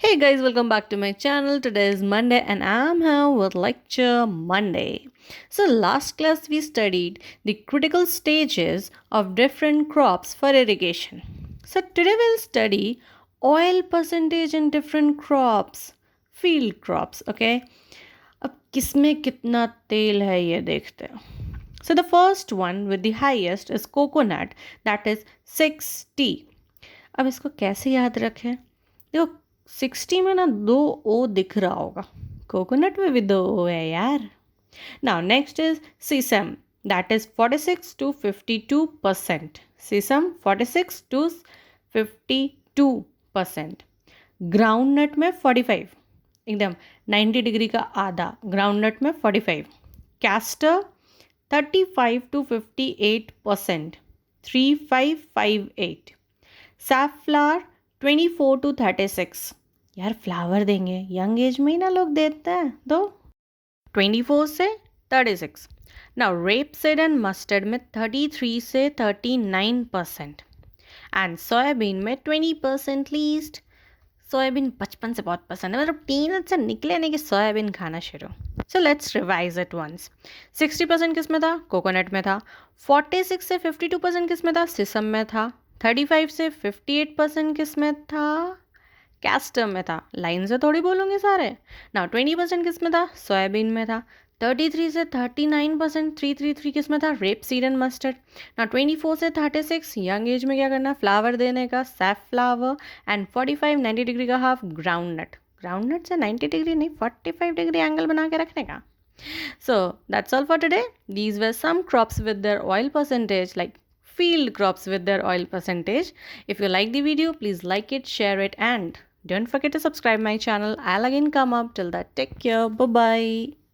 Hey guys, welcome back to my channel. Today is Monday and I'm here with lecture Monday. So last class we studied the critical stages of different crops for irrigation. So today we'll study oil percentage in different crops, field crops, okay? अब किसमें कितना तेल है ये देखते हैं. So the first one with the highest is coconut, that is 60. अब इसको कैसे याद रखें? देखो 60 में ना दो ओ दिख रहा होगा. कोकोनट में भी दो ओ है यार. Now next is sesame, that is 46 to 52%. Sesame 46 to 52%. Groundnut में 45, एकदम 90 डिग्री का आधा. ग्राउंड नट में 45. Castor 35 to 58%. 3558. सैफफ्लावर 24 to 36. यार फ्लावर देंगे, यंग एज में ही ना लोग देते हैं. दो 24 से 36. Now rape seed and mustard में 33 से 39%. एंड सोयाबीन में 20% लीस्ट. सोयाबीन बचपन से बहुत पसंद है, मतलब टीन से निकले नहीं कि सोयाबीन खाना शुरू. So let's revise it once. 60% किस में था? कोकोनट में था. 46 से 52% किस में था? सिसम में था. 35 से 58% किस में था? कैस्टर में था. लाइन से थोड़ी बोलूँगी सारे. ना 20% किस में था? सोयाबीन में था. 33 से 39% 333 किस में था? Rape seed and mustard. ना 24 से 36 यंग एज में क्या करना? फ्लावर देने का, सैफफ्लावर. एंड 45 90 डिग्री का half groundnut. Groundnut से 90 डिग्री नहीं, 45 डिग्री एंगल बना के रखने का. So that's all for today. These were some crops with their oil percentage, like field crops with their oil percentage. If you like the video, please like it, share it, and don't forget to subscribe my channel. I'll again come up. Till that, take care. Bye bye.